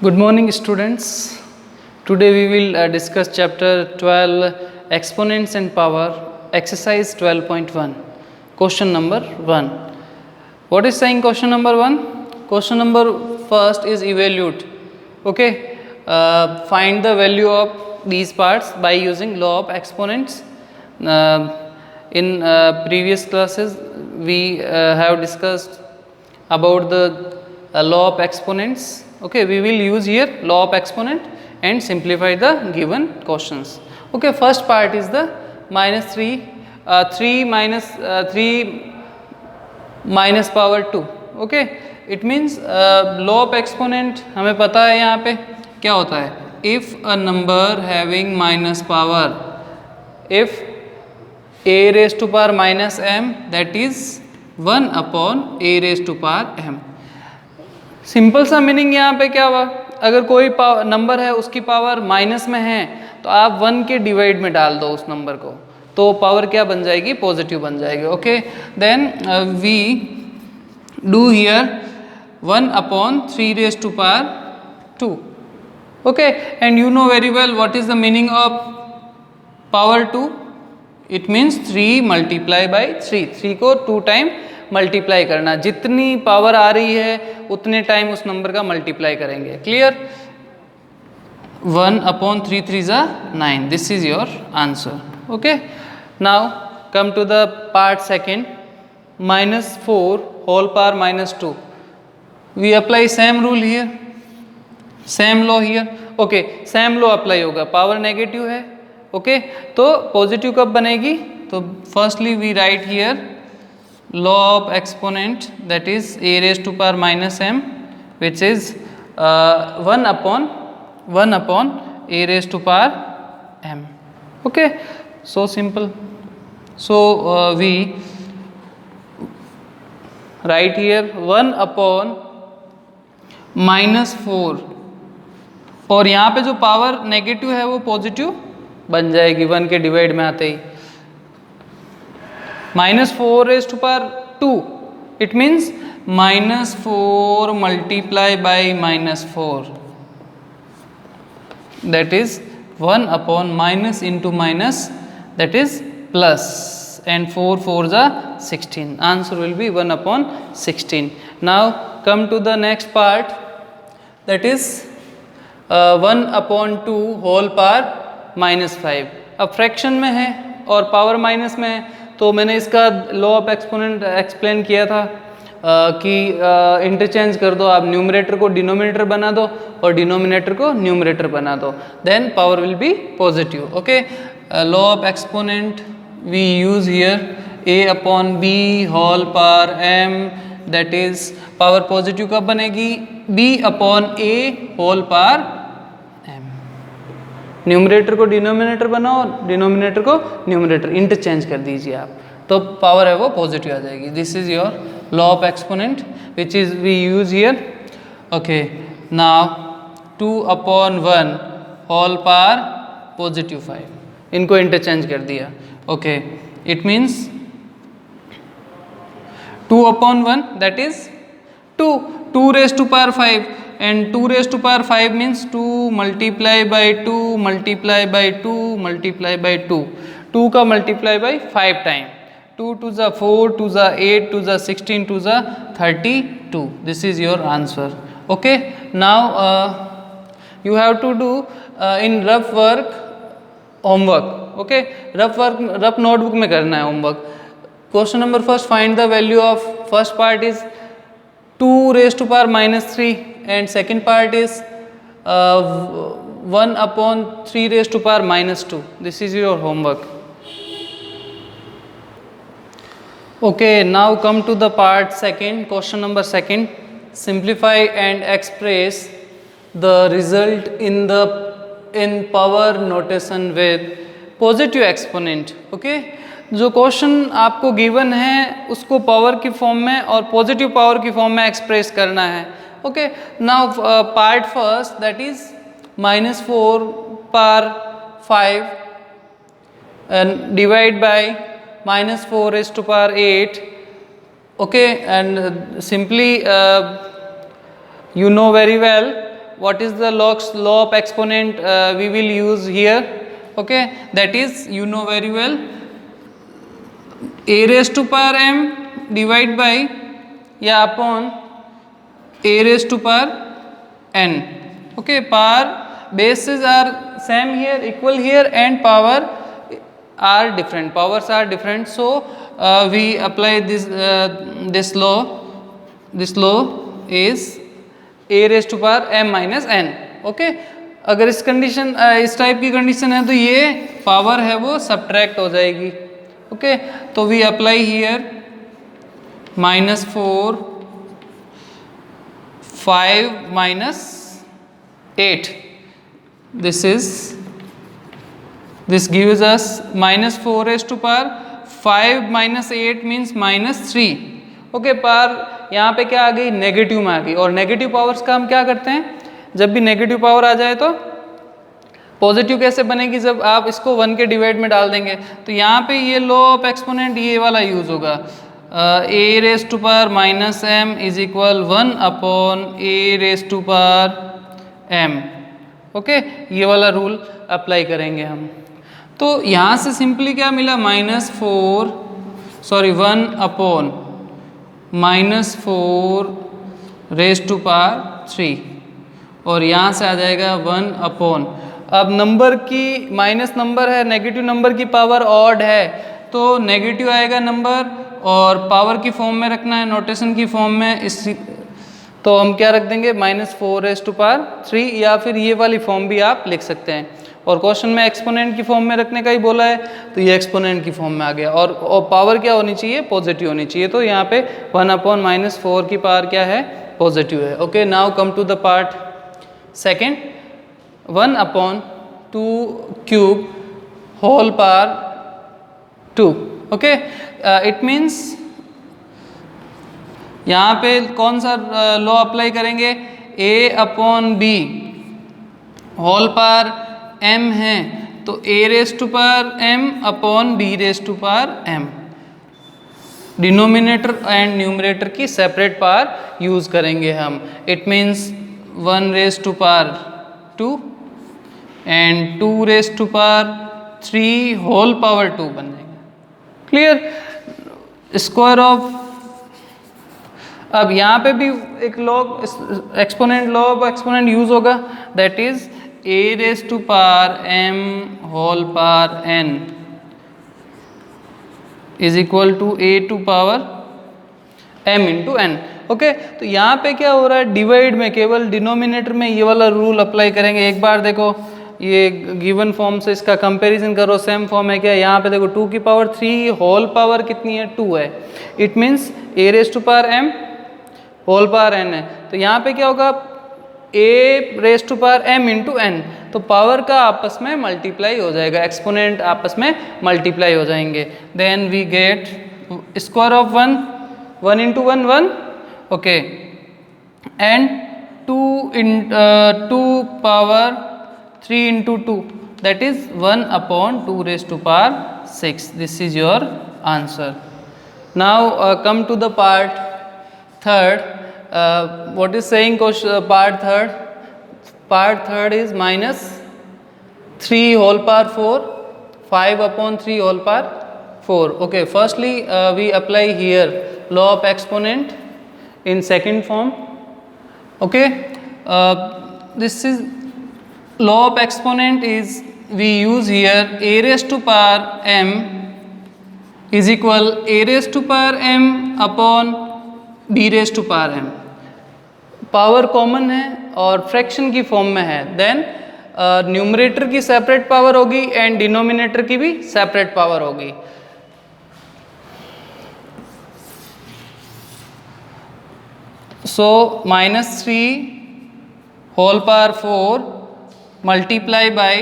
Good morning, students. Today we will discuss chapter 12, exponents and power, exercise 12.1. Question number 1. What is saying question number 1? Question number first is evaluate. Okay, find the value of these parts by using law of exponents. In previous classes we have discussed about the law of exponents. Okay, we will use here law of exponent and simplify the given questions. Okay, first part is the minus 3 minus 3 minus power 2. Okay, it means law of exponent हमें पता है यहाँ पे क्या होता है. If a number having minus power, if a raised to power minus m, that is 1 upon a raised to power m. Simple सा meaning यहाँ पे क्या हुआ, अगर कोई नंबर है उसकी पावर माइनस में है तो आप 1 के डिवाइड में डाल दो उस नंबर को, तो पावर क्या बन जाएगी, पॉजिटिव बन जाएगी. Okay, then we do here 1 upon 3 raise to power 2. Okay, and you know very well what is the meaning of power 2. It means 3 multiply by 3 को 2 टाइम मल्टीप्लाई करना. जितनी पावर आ रही है उतने टाइम उस नंबर का मल्टीप्लाई करेंगे. Clear. 1 upon 3 3 ज़ा 9. This is your answer. Okay, now come to the part second. Minus 4 whole power minus 2. We apply same rule here, same law here. Okay, same law apply होगा. Power negative है. Okay, तो positive कब बनेगी, तो firstly we write here law of exponent, that is a raised to power minus m, which is 1 upon a raised to power m. Okay, so simple. So we write here 1 upon minus 4, और यहाँ पे जो power negative है वो positive बन जाएगी 1 के divide में आते ही. minus 4 raised to power 2, it means minus 4 multiply by minus 4, that is 1 upon minus into minus, that is plus, and 4 4s are 16. Answer will be 1 upon 16. Now come to the next part, that is 1 upon 2 whole power minus 5. अब fraction में है और power minus में है, तो मैंने इसका law of exponent explain किया था कि इंटरचेंज कर दो. आप न्यूमरेटर को डिनोमिनेटर बना दो और डिनोमिनेटर को न्यूमरेटर बना दो, then power will be positive. Okay, law of exponent we use here a upon b whole power m, that is power positive कब बनेगी, b upon a whole power m. Numerator को denominator बनाओ, denominator को numerator, interchange कर दीजिए आप, तो power है वो पॉजिटिव आ जाएगी. This is your law of exponent which is we use here. Okay, now 2 upon 1 whole power positive 5, इनको इंटरचेंज कर दिया. Okay, it means 2 upon 1 that is 2 raise to power 5, and 2 raised to power 5 means 2 multiply by 2 multiply by 2 multiply by 2. 2 का multiply by 5 time. 2 to the 4 to the 8 to the 16 to the 32. This is your answer. Okay, now you have to do in rough work homework. Okay, rough notebook में करना है homework. Question number first, find the value of first part is 2 raised to power minus 3, and second part is 1 upon 3 raised to power minus 2. This is your homework. Okay, now come to the part second, question number second. Simplify and express the result in power notation with positive exponent. Okay, जो question आपको given है उसको power की form में और positive power की form में express करना है. Okay, now part first, that is minus 4 power 5 and divide by minus 4 raised to power 8. Okay, and simply you know very well what is the law of exponent we will use here? Okay, that is, you know very well, a raised to power m divide by या upon a raised to power n. Okay, power bases are same here, equal here, and power are different, powers are different. So we apply this law. This law is a raised to power m minus n. Okay, अगर इस condition इस type की condition है तो ये power है वो subtract हो जाएगी. ओके, तो we apply here -4 5 minus 8. This gives us -4 raised to power 5 minus 8 means -3. Okay, power यहाँ पे क्या आ गई, नेगेटिव में आ गई. और नेगेटिव पावर्स का हम क्या करते हैं, जब भी नेगेटिव पावर आ जाए तो पॉजिटिव कैसे बनेगी, जब आप इसको 1 के डिवाइड में डाल देंगे. तो यहाँ पे ये लॉ ऑफ एक्सपोनेंट ये वाला यूज होगा, a raised to power minus m is equal 1 upon a raised to power m. Okay, ये वाला रूल अप्लाई करेंगे हम. तो यहाँ से सिंपली क्या मिला, -1 अपॉन -4 रेज टू पावर 3, और यहाँ से आ जाएगा 1 अपॉन. अब नंबर की माइनस नंबर है, नेगेटिव नंबर की पावर ऑड है तो नेगेटिव आएगा नंबर, और पावर की फॉर्म में रखना है, नोटेशन की फॉर्म में. इस तो हम क्या रख देंगे, -4 रेज टू पावर 3, या फिर ये वाली फॉर्म भी आप लिख सकते हैं. और क्वेश्चन में एक्सपोनेंट की फॉर्म में रखने का ही बोला है, तो ये एक्सपोनेंट की फॉर्म में आ गया. और पावर क्या होनी चाहिए, पॉजिटिव होनी चाहिए. तो यहाँ पे 1 अपॉन -4 की पावर क्या है, पॉजिटिव है. Okay, now come to the part second. 1 upon 2 cube whole power 2. Okay, it means यहाँ पे कौन सा लॉ अप्लाई करेंगे, a upon b whole power m है तो a raise to power m अपॉन b raise to power m. Denominator and numerator की separate power use करेंगे हम. It means 1 raise to power 2 and 2 raise to power 3 whole power 2 बन जाएगा. Clear, square of. अब यहाँ पे भी एक law exponent, law of exponent use होगा, that is a raise to power m whole power n is equal to a to power m into n. Okay, तो यहाँ पे क्या हो रहा है, डिवाइड में केवल डिनोमिनेटर में ये वाला रूल अप्लाई करेंगे. एक बार देखो ये गिवन फॉर्म से इसका कंपैरिजन करो, सेम फॉर्म है क्या. यहाँ पे देखो 2 की पावर 3 होल पावर कितनी है, 2 है. It means a raise to power m whole power n है. तो यहाँ पे क्या होगा, a raise to power m into n. तो पावर का आपस में मल्टीप्लाई हो जाएगा, एक्सपोनेंट आपस में मल्टीप्लाई हो जाएंगे. Then we get square of 1 into 1 okay, and 2 power 3 into 2, that is 1 upon 2 raised to power 6. This is your answer. Now come to the part third. What is saying part third? Part third is -3 whole power 4, 5 upon 3 whole power 4. Okay, firstly we apply here law of exponent in second form. Okay, this is law of exponent is we use here a raised to power m is equal a raised to power m upon b raised to power m. Power common है और fraction की form में है. Then numerator की separate power होगी and denominator की भी separate power होगी. So -3 whole power 4 multiply by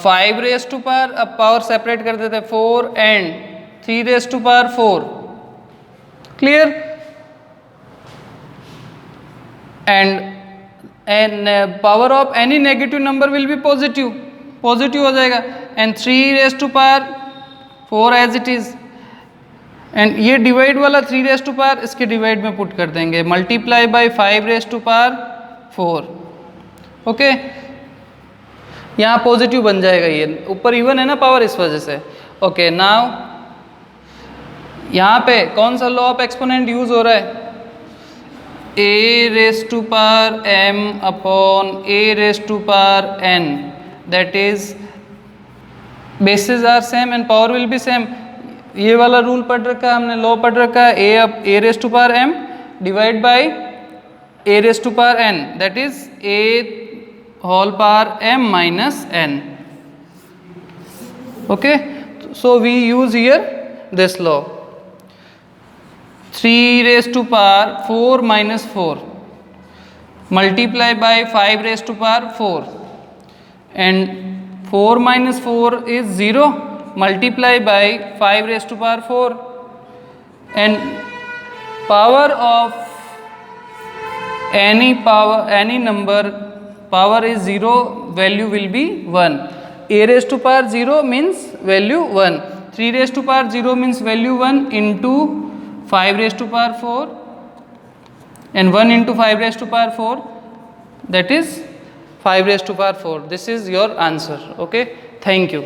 5 raise to power, अब पावर सेपरेट कर देते हैं 4 and 3 raise to power 4. Clear, and power of any negative number will be positive हो जाएगा. And 3 raise to power 4 as it is, and ये divide वाला 3 raise to power इसके divide में पुट कर देंगे, multiply by 5 raise to power 4। Okay, यहाँ positive बन जाएगा, ये ऊपर इवन है ना पावर, इस वजह से। ओके, नाउ यहाँ पे कौन सा लॉ ऑफ एक्सपोनेंट यूज हो रहा है? a raise to power m upon a raise to power n, that is basis are same and power will be same. ये वाला रूल पढ़ रखा है हमने, लॉ पढ़ रखा है, a raise to power m divide by a raise to power n, that is a whole power m minus n। Okay, so we use here this law. 3 raise to power 4 minus 4 multiply by 5 raise to power 4 and 4 minus 4 is 0, multiply by 5 raised to power 4 and power of any number power is 0, value will be 1. a raised to power 0 means value 1, 3 raised to power 0 means value 1 into 5 raised to power 4 and 1 into 5 raised to power 4, that is 5 raised to power 4. This is your answer. Okay, thank you.